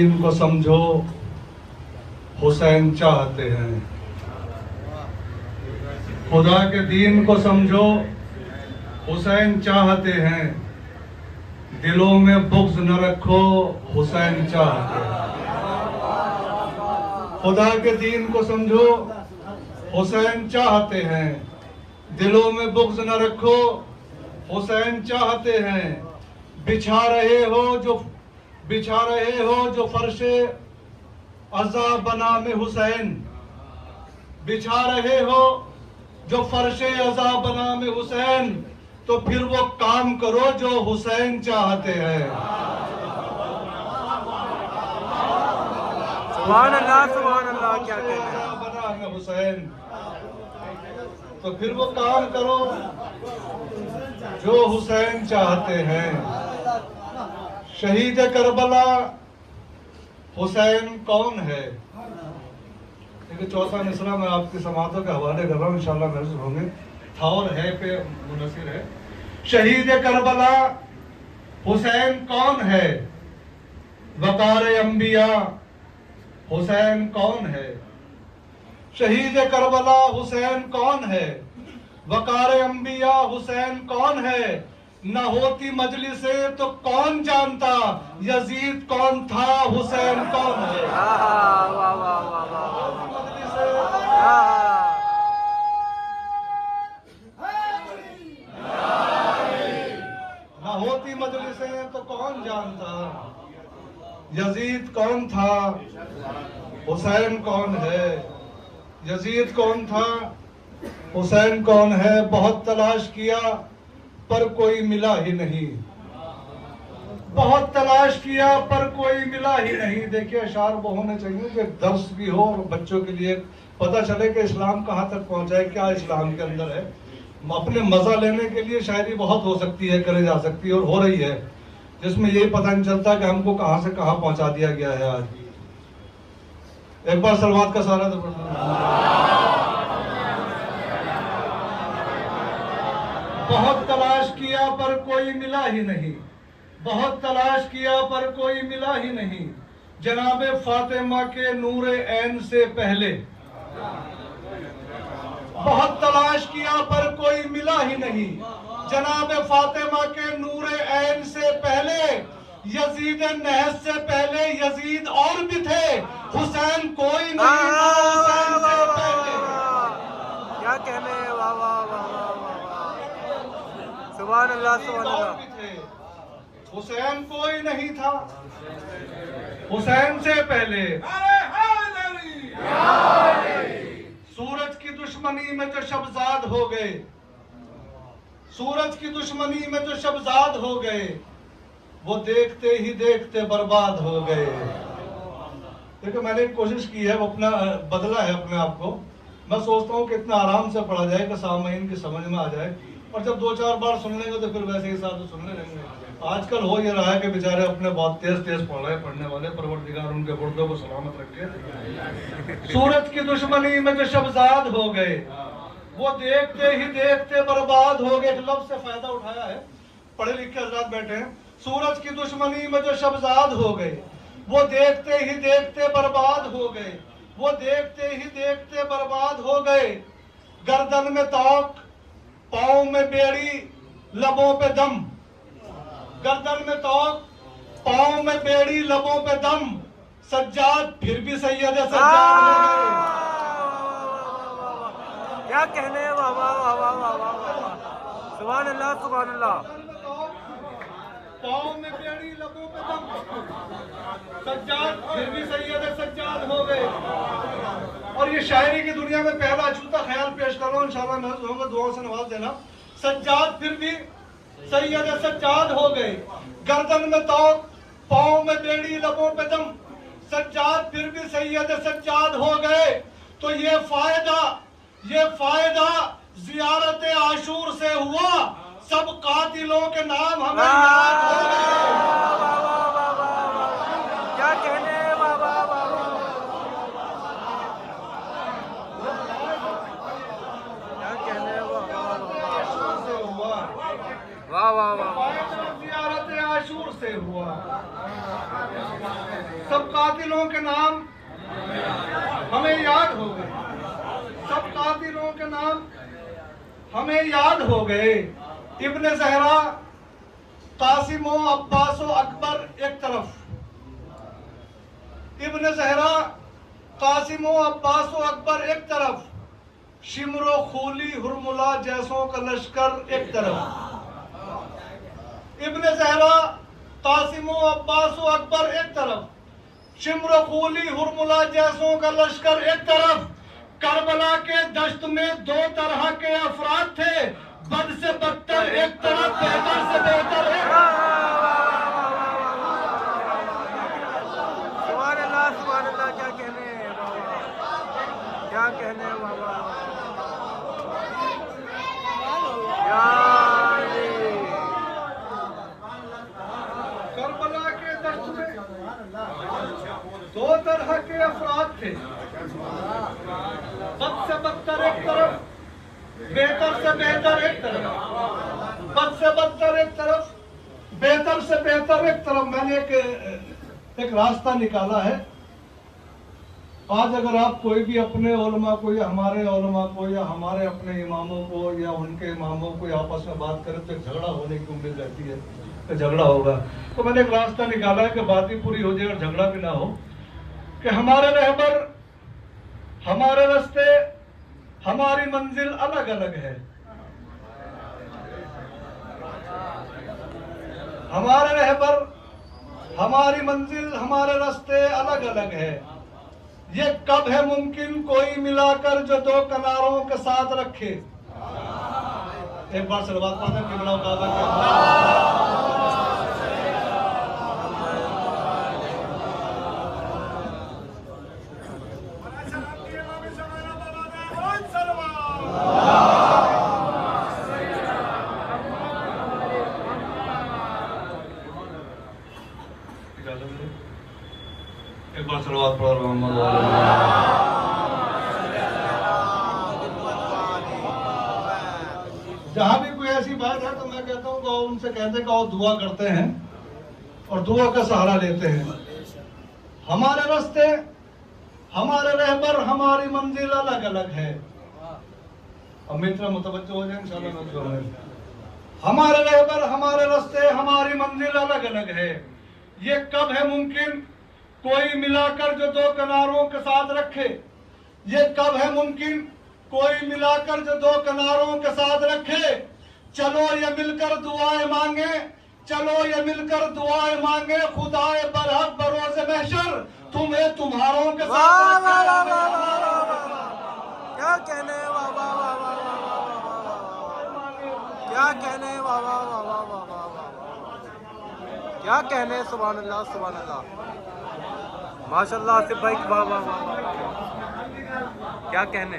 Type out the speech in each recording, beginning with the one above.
इनको समझो, हुसैन चाहते हैं। खुदा के दीन को समझो, हुसैन चाहते हैं। दिलों में बुग़्ज़ न रखो, हुसैन चाहते हैं। खुदा के दीन को समझो, हुसैन चाहते हैं। दिलों में बुग़्ज़ न रखो, हुसैन चाहते हैं। बिछा रहे हो जो फर्शे अज़ा बनाम हुसैन, बिछा रहे हो जो फर्शे अज़ा बनाम हुसैन, तो फिर वो काम करो जो हुसैन चाहते हैं। सुभान अल्लाह, क्या कहते हैं। बनाम हुसैन, तो फिर वो काम करो जो हुसैन चाहते हैं। शहीद करबला हुसैन कौन है? देखिए, चौथा मिसरा मैं आपकी समातों के हवाले कर रहा हूँ, इंशाल्लाह महसूस होंगे। था और है पे मुनसिर है। शहीद करबला हुसैन कौन है? वकार अंबिया हुसैन कौन है? शहीद करबला हुसैन कौन है? वकार अंबिया हुसैन कौन है? न होती मजलिसे तो कौन जानता यजीद कौन था, हुसैन कौन है? वाह वाह वाह वाह। मजलिसे ना होती मजलिसें तो कौन जानता यजीद कौन था, हुसैन कौन है? यजीद कौन था, हुसैन कौन है? बहुत तलाश किया पर कोई मिला ही नहीं, बहुत तलाश किया पर कोई मिला ही नहीं। देखिए, अशार वो होने चाहिए कि दर्स भी हो और बच्चों के लिए पता चले कि इस्लाम कहाँ तक पहुँचा है, क्या इस्लाम के अंदर है। अपने मज़ा लेने के लिए शायरी बहुत हो सकती है, करे जा सकती है और हो रही है, जिसमें यही पता नहीं चलता कि हमको कहाँ से कहाँ पहुँचा दिया गया है। आज एक बार सलवात का सारा तो बहुत तलाश किया पर कोई मिला ही नहीं, बहुत तलाश किया पर कोई मिला ही नहीं। जनाबे फातिमा के नूरे ऐन से पहले, बहुत तलाश किया पर कोई मिला ही नहीं। जनाबे फातिमा के नूरे ऐन से पहले, यजीद नहस से पहले यजीद और भी थे, हुसैन कोई नहीं था हुसैन से पहले। क्या कहने। वाह वाह वाह वाह। सुभान अल्लाह सुभान और अल्लाह। भी थे, हुसैन कोई नहीं था हुसैन से पहले। सूरज की दुश्मनी में जो शबजाद हो गए, सूरज की दुश्मनी में जो शबजाद हो गए, वो देखते ही देखते बर्बाद हो गए। देखो, मैंने कोशिश की है, वो अपना बदला है अपने आप को। मैं सोचता हूँ कि इतना आराम से पढ़ा जाए कि सामईन की समझ में आ जाए, और जब दो चार बार सुन लेंगे तो फिर वैसे हिसाब से सुनने लगेंगे। आजकल हो ये रहा है कि बेचारे अपने बहुत तेज तेज पढ़ रहे हैं, पढ़ने वाले, परवरदिगार उनके गुर्दों को सलामत रखे। सूरज की दुश्मनी में जो शबजाद हो गए, वो देखते ही देखते बर्बाद हो गए। लफ्ज़ से फायदा उठाया है, पढ़े लिखे हज़रात बैठे हैं। सूरज की दुश्मनी में जो शबजाद हो गए, वो देखते ही देखते बर्बाद हो गए, वो देखते ही देखते बर्बाद हो गए। गर्दन में तौक, पाँव में बेड़ी, लबों पे दम। गर्दन में तौक, पाँव में बेड़ी, लबों पे दम। सज्जाद फिर भी सैयद सज्जाद हो गए। क्या कहने। वाह वाह वाह वाह वाह वाह। सुभान अल्लाह सुभान अल्लाह। पाँव में बेड़ी, लबों पे दम। सज्जाद फिर भी सैयद सज्जाद हो गए। और ये शायरी की दुनिया में पहला अछूता ख्याल पेश कर रहा हूँ, इंशाल्लाह महसूस होगा, दुआओं से नवाज देना। सज्जाद फिर भी सैयद सज्जाद हो गए। गर्दन में तौक, पाँव में बेड़ी, लबों पे दम। सज्जाद फिर भी सैयद सज्जाद हो गए। तो ये फायदा जियारत आशूर से हुआ। सब कातिलों के नाम हमें याद हो गए। क्या कहने। वाह वाह वाह क्या कहने। आशूर से हुआ, वाह वाह वाह। फायदा जियारत आशूर से हुआ। सब कातिलों के नाम हमें याद हो गए, सब कातिलों के नाम हमें याद हो गए। इब्न ज़हरा, कासिमो, अब्बासो, अकबर एक तरफ, इब्न ज़हरा, कासिमो, अब्बासो, अकबर एक तरफ, शिमरो, खूली, हुरमुला जैसों का लश्कर एक तरफ। इब्न ज़हरा, कासिमो, अब्बासो, अकबर एक तरफ, शिमरो, खूली, हुरमुला जैसों का लश्कर एक तरफ। करबला के दश्त में दो तरह के अफराद थे, बद से बदतर एक तरफ, बेहतर से बेहतर एक तरफ। सुभान अल्लाह, क्या कहने हैं बाबा, क्या कहने हैं बाबा, करबला के दश्त में दो तरह के अफराद थे, बद से बदतर एक तरफ, बेहतर से बेहतर एक तरफ, बद से बदतर एक तरफ, बेहतर से बेहतर एक तरफ। मैंने एक रास्ता निकाला है। आज अगर आप कोई भी अपने उलमा को या हमारे उलमा को या हमारे अपने इमामों को या उनके इमामों को आपस में बात करें तो झगड़ा होने की उम्मीद रहती है कि झगड़ा होगा। तो मैंने एक रास्ता निकाला है कि बात ही पूरी हो जाए और झगड़ा भी ना हो, कि हमारे रहबर, हमारे रास्ते, हमारी मंजिल अलग अलग है। हमारे रहबर, हमारी मंजिल, हमारे रास्ते अलग अलग है। ये कब है मुमकिन कोई मिलाकर जो दो किनारों के साथ रखे। एक बार सलवात पढ़ना कि बड़ा काबा के एक बार सलवात पढ़ मोहम्मद जहां भी कोई ऐसी बात है तो मैं कहता हूँ कि उनसे कहते कि दुआ करते हैं और दुआ का सहारा लेते हैं। हमारे रास्ते, हमारे रहबर, हमारी मंजिल अलग अलग है। अब मित्र मुतवज्जो हो जाए इंशाल्लाह। हमारे रहबर, हमारे रास्ते, हमारी मंजिल अलग अलग है। ये कब है मुमकिन कोई मिलाकर जो दो किनारों के साथ रखे। ये कब है मुमकिन कोई मिलाकर जो दो किनारों के साथ रखे। चलो ये मिलकर दुआएं मांगे, चलो ये मिलकर दुआएं मांगे, खुदाए बरहक बरोज़े महशर तुम्हें तुम्हारों के साथ क्या कहने बाबा, क्या कहने बाबा, क्या कहने। सुभान अल्लाह, सुभान अल्लाह, माशाल्लाह आसिफ भाई, बाबा क्या कहने।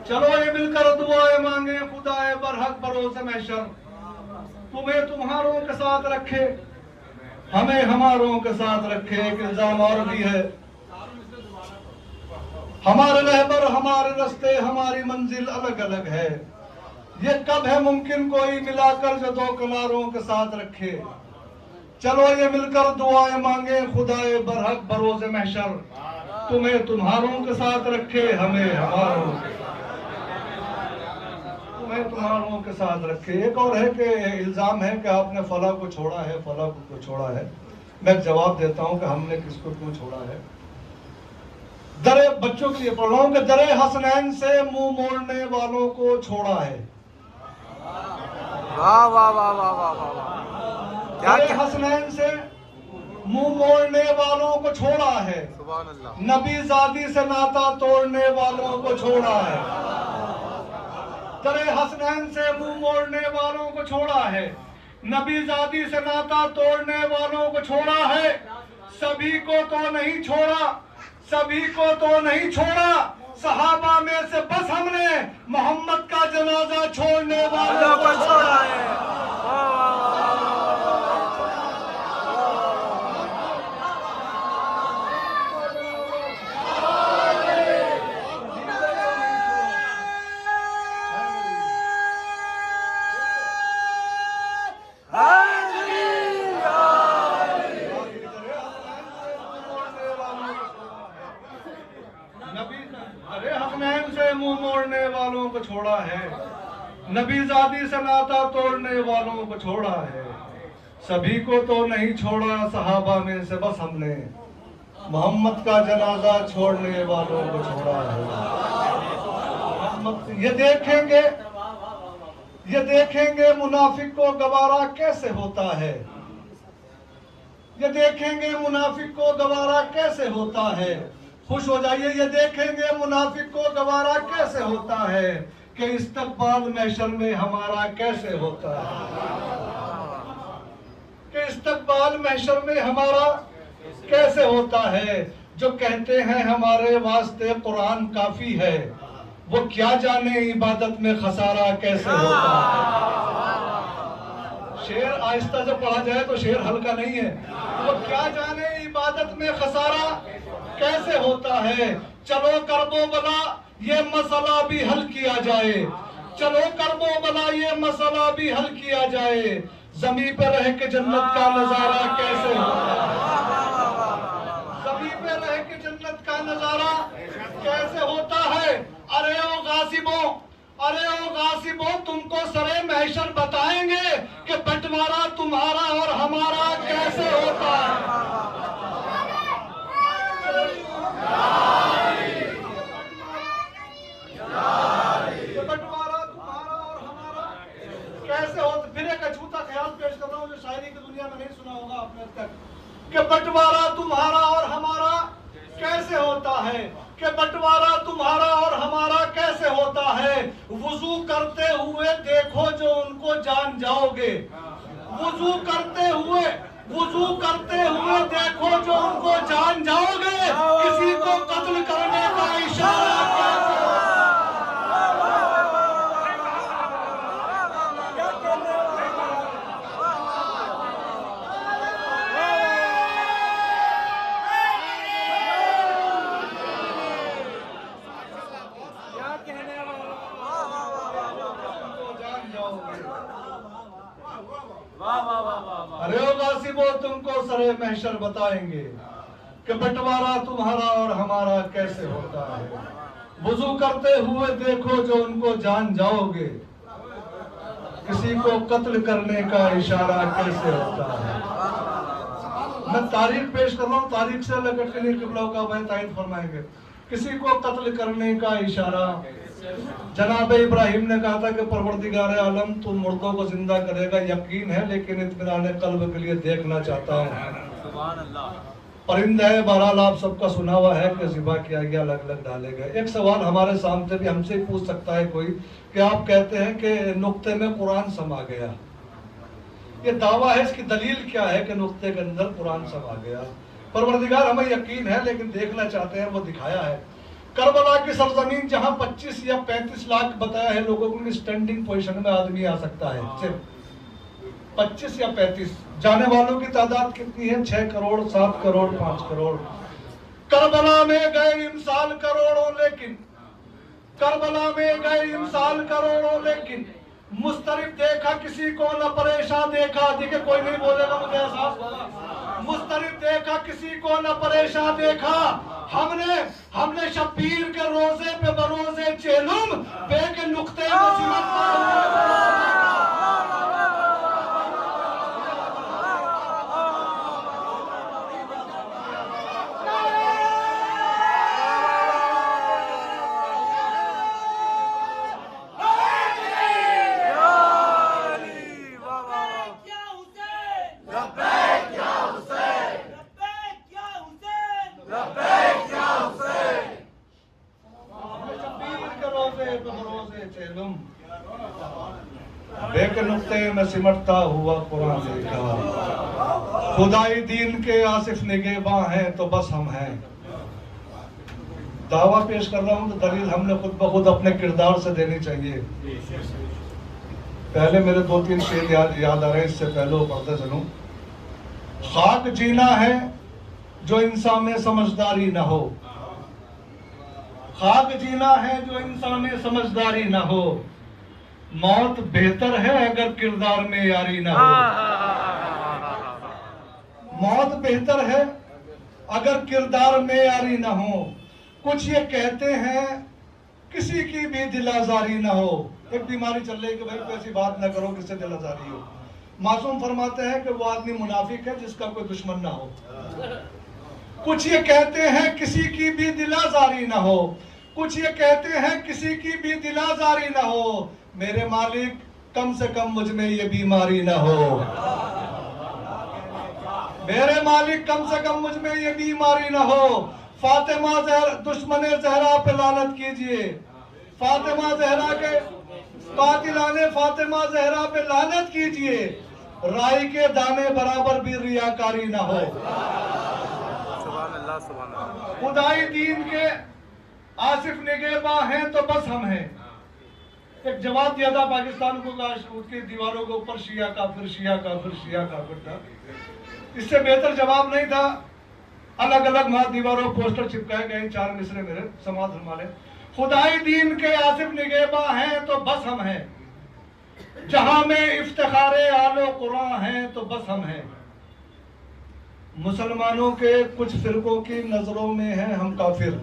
चलो ये मिलकर दुआएं मांगे, खुदाए बरहक बरोज़े महशर तुम्हें तुम्हारों के साथ रखे, हमें हमारों के साथ रखे। एक इल्जाम और भी है, हमारे रहबर, हमारे रास्ते, हमारी मंजिल अलग अलग है। ये कब है मुमकिन कोई मिलाकर जो दो किनारों के साथ रखे। चलो ये मिलकर दुआएं मांगे, खुदाए बरहक बरोज़े महशर तुम्हें तुम्हारों के साथ रखे, हमें हमारों तुम्हें तुम्हारों के साथ रखे। एक और है कि इल्जाम है कि आपने फला को छोड़ा है, फला को छोड़ा है। मैं जवाब देता हूं कि हमने किसको क्यों छोड़ा है। दरे बच्चों के लिए पढ़ रहा हूं कि दरे हसनैन से मुंह मोड़ने वालों को छोड़ा है। वाह वाह वाह वाह वाह वाह, दरे हसनैन से मुंह मोड़ने वालों को छोड़ा है। सुभान अल्लाह। नबी ज़ादी से नाता तोड़ने वालों को छोड़ा है। दरे हसनैन से मुंह मोड़ने वालों को छोड़ा है, नबी ज़ादी से नाता तोड़ने वालों को छोड़ा है। सभी को तो नहीं छोड़ा, सभी को तो नहीं छोड़ा, सहाबा में से बस हमने मोहम्मद का जनाजा छोड़ने वालों को छोड़ा है। मुंह मोड़ने वालों को छोड़ा है, नबीजादी से नाता तोड़ने वालों को छोड़ा है। सभी को तो नहीं छोड़ा सहाबा में से, बस हमने मोहम्मद का जनाजा छोड़ने वालों को छोड़ा है। ये देखेंगे मुनाफिक को गवारा कैसे होता है, ये देखेंगे मुनाफिक को गवारा कैसे होता है। खुश हो जाइए, ये देखेंगे मुनाफिक को गवारा कैसे होता है कि इस्तकबाल महशर में हमारा कैसे होता है, कि इस्तकबाल महशर में हमारा कैसे होता है। जो कहते हैं हमारे वास्ते कुरान काफी है, वो क्या जाने इबादत में खसारा कैसे होता है। शेर आहिस्ता जब पढ़ा जाए तो शेर हल्का नहीं है। वो क्या जाने इबादत में खसारा कैसे होता है। चलो करबो बला ये मसला भी हल किया जाए, चलो करबो बला ये मसला भी हल किया जाए। जमीन पे रह के जन्नत का नजारा कैसे होता है, जमीन पे रह के जन्नत का नजारा कैसे होता है। अरे ओ गासिबों, अरे ओ गासिबों, तुमको सरे महशर बताएंगे कि बंटवारा तुम्हारा और हमारा कैसे होता है। बंटवारा तुम्हारा और हमारा कैसे होता। फिर एक अछूता ख्याल पेश कर रहा हूँ जो शायरी की दुनिया में नहीं सुना होगा आपने अब तक, कि बंटवारा तुम्हारा और हमारा कैसे होता है, कि बंटवारा तुम्हारा और हमारा कैसे होता है। वुजू करते हुए देखो जो उनको जान जाओगे, वुजू करते हुए देखो जो उनको जान जाओगे। किसी को कत्ल करने का इशारा कैसे अरे ओ गासिबो, तुमको सरे महशर बताएंगे कि बंटवारा तुम्हारा और हमारा कैसे होता है। वुजू करते हुए देखो जो उनको जान जाओगे, किसी को कत्ल करने का इशारा कैसे होता है। मैं तारीख पेश कर रहा हूँ, तारीख से लगट के लिए किबला का वह तायद फरमाएंगे। किसी को कत्ल करने का इशारा। जनाब इब्राहिम ने कहा था कि परवरदिगार आलम तू मुर्दों को जिंदा करेगा, यकीन है, लेकिन इत्मीनान कल्ब के लिए देखना चाहता हूँ। परिंदा है, बहरहाल आप सबका सुना हुआ है कि ज़िबा किया गया, अलग अलग डाले गए। एक सवाल हमारे सामने भी हमसे पूछ सकता है कोई कि आप कहते हैं कि नुक्ते में कुरान समा गया, ये दावा है, इसकी दलील क्या है कि नुक्ते के अंदर कुरान समा गया। परवरदिगार हमें यकीन है लेकिन देखना चाहते हैं, वो दिखाया है। करबला की सरजमीन जहां 25 या 35 लाख बताया है लोगों को स्टैंडिंग पोजीशन में आदमी आ सकता है, सिर्फ 25 या 35। जाने वालों की तादाद कितनी है? 6 करोड़, 7 करोड़, 5 करोड़। करबला में गए इंसान करोड़ों, लेकिन करबला में गए इंसान करोड़ों, लेकिन मुस्तरिफ देखा किसी को न परेशान देखा। देखिए कोई नहीं बोलेगा, मुझे एहसास होगा। मुस्तरिफ देखा किसी को न परेशान देखा। हमने शब्बीर के रोजे पे बरोजे चेलुम पे के नुक्ते में सिमटता हुआ कुरान देखा। खुदाई दीन के आसिफ निगेबां हैं तो बस हम हैं। दावा पेश कर रहा हूं तो दलील हमने खुद ब खुद अपने किरदार से देनी चाहिए। पहले मेरे 2-3 शेर याद आ रहे हैं, इससे पहले वो पढ़ते चलूं। खाक जीना है जो इंसान में समझदारी ना हो, खाक जीना है जो इंसान में समझदारी ना हो। मौत बेहतर है अगर किरदार में यारी ना हो। मौत बेहतर है अगर किरदार में यारी ना हो। कुछ ये कहते हैं किसी की भी दिल आजारी ना हो। एक बीमारी चल रही है कि भाई कोई ऐसी बात ना करो किससे दिल आजारी हो। मासूम फरमाते हैं कि वो आदमी मुनाफिक है जिसका कोई दुश्मन ना हो। कुछ ये कहते हैं किसी की भी दिल आजारी ना हो, कुछ ये कहते हैं किसी की भी दिल आजारी ना हो। मेरे मालिक कम से कम मुझ में ये बीमारी ना हो। मेरे मालिक कम से कम मुझ में ये बीमारी ना हो। फातिमा दुश्मन जहरा पे लानत कीजिए। फातिमा जहरा के कातिलाने फातिमा जहरा पे लानत कीजिए। राई के दाने बराबर भी रियाकारी ना हो। सुभान अल्लाह, सुभान अल्लाह। खुदाई दीन के आसिफ निगहबां हैं तो बस हम हैं। एक जवाब दिया था पाकिस्तान को, उसकी दीवारों के ऊपर शिया काफिर, शिया काफिर, शिया काफिर था। इससे बेहतर जवाब नहीं था। अलग अलग वहां दीवारों पोस्टर चिपकाए गए, 4 मिसरे मेरे समाज हमारे। खुदाई दीन के आसिफ निगहबां हैं तो बस हम हैं। जहां में इफ्तिखारे आलो कुरान हैं तो बस हम हैं। मुसलमानों के कुछ फिरकों की नजरों में हैं हम काफिर।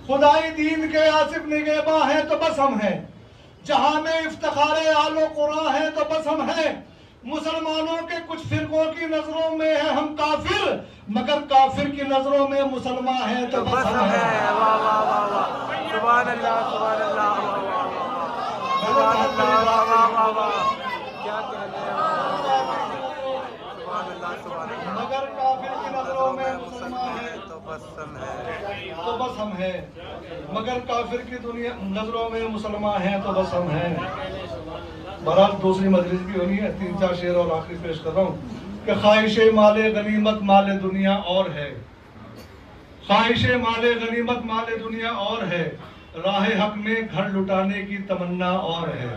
खुदाई दीन के आसिफ निगहबां हैं तो बस हम हैं। जहां में इफ्तिखारे आलो कुरान हैं तो बस हम हैं। मुसलमानों के कुछ फिरकों की नजरों में है हम काफिर, मगर काफिर की नजरों में मुसलमान है तो बस हम हैं। वाह वाह वाह वाह, सुभान अल्लाह, सुभान अल्लाह, वाह वाह वाह, सुभान अल्लाह, वाह वाह वाह वाह, क्या कहते हैं, सुभान अल्लाह, सुभान अल्लाह। मगर काफिर की नजरों में मुसलमान है तो बस हम हैं, तो बस हम हैं। मगर काफिर की दुनिया नजरों में मुसलमान है तो बस हम हैं। बहरहाल दूसरी मजलिस भी होनी है, 3-4 शेर और आखिरी पेश कर रहा हूँ कि ख्वाहिशे माले गनीमत माले दुनिया और है। ख्वाहिशे माले गनीमत माले दुनिया और है। राह हक में घर लुटाने की तमन्ना और है।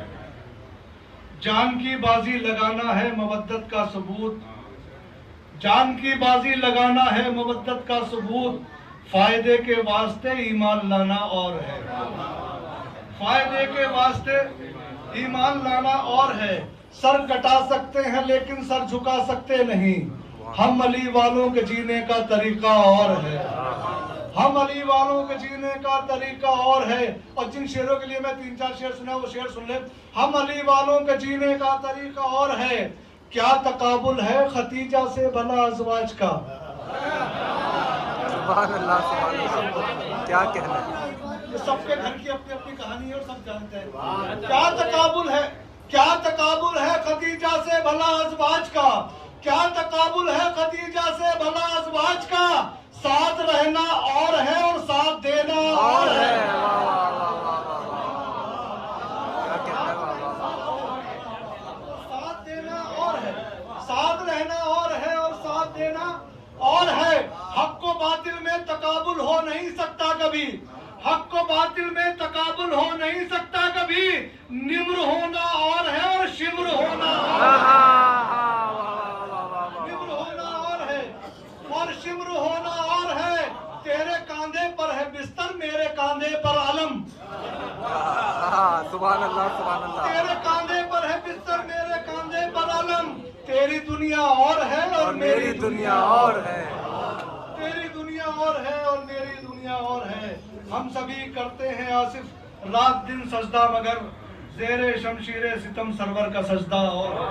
जान की बाजी लगाना है मवद्दत का सबूत, जान की बाजी लगाना है मवद्दत का सबूत। फायदे के वास्ते ईमान लाना और है। फायदे के वास्ते ईमान लाना और है। सर कटा सकते हैं लेकिन सर झुका सकते नहीं। हम अली वालों के जीने का तरीका और है। हम अली वालों के जीने का तरीका और है। और जिन शेरों के लिए मैं 3-4 शेर सुना वो शेर सुन ले। हम अली वालों के जीने का तरीका और है। क्या तकाबुल है खतीजा से भला अज़वाज का। सुभान अल्लाह, सुभान अल्लाह, क्या कहना है। सबके घर की अपनी अपनी कहानी है और सब जानते हैं। क्या तकाबुल है, क्या तकाबुल है खतीजा से भला अज़वाज का। क्या तकाबुल है खतीजा से भला अज़वाज का। साथ रहना और है और साथ देना और है। वाह वाह वाह वाह वाह, क्या कहना है, वाह वाह वाह। साथ देना और है, साथ रहना और है और साथ देना और है। हक को बातिल में तकाबुल हो नहीं सकता कभी। हक को बातिल में तकाबुल हो नहीं सकता कभी। निम्र होना और है और शिम्र होना और है। निम्र होना और है और शिम्र होना और है। तेरे कांधे पर है बिस्तर मेरे कांधे पर आलम। सुभान अल्लाह, सुभान अल्लाह। तेरे कांधे पर है बिस्तर मेरे कांधे पर आलम। तेरी दुनिया और है और मेरी दुनिया और है। तेरी दुनिया और है और मेरी दुनिया और है। हम सभी करते हैं आसिफ रात दिन सजदा, मगर जेरे शमशीरे सितम सरवर का सजदा और है।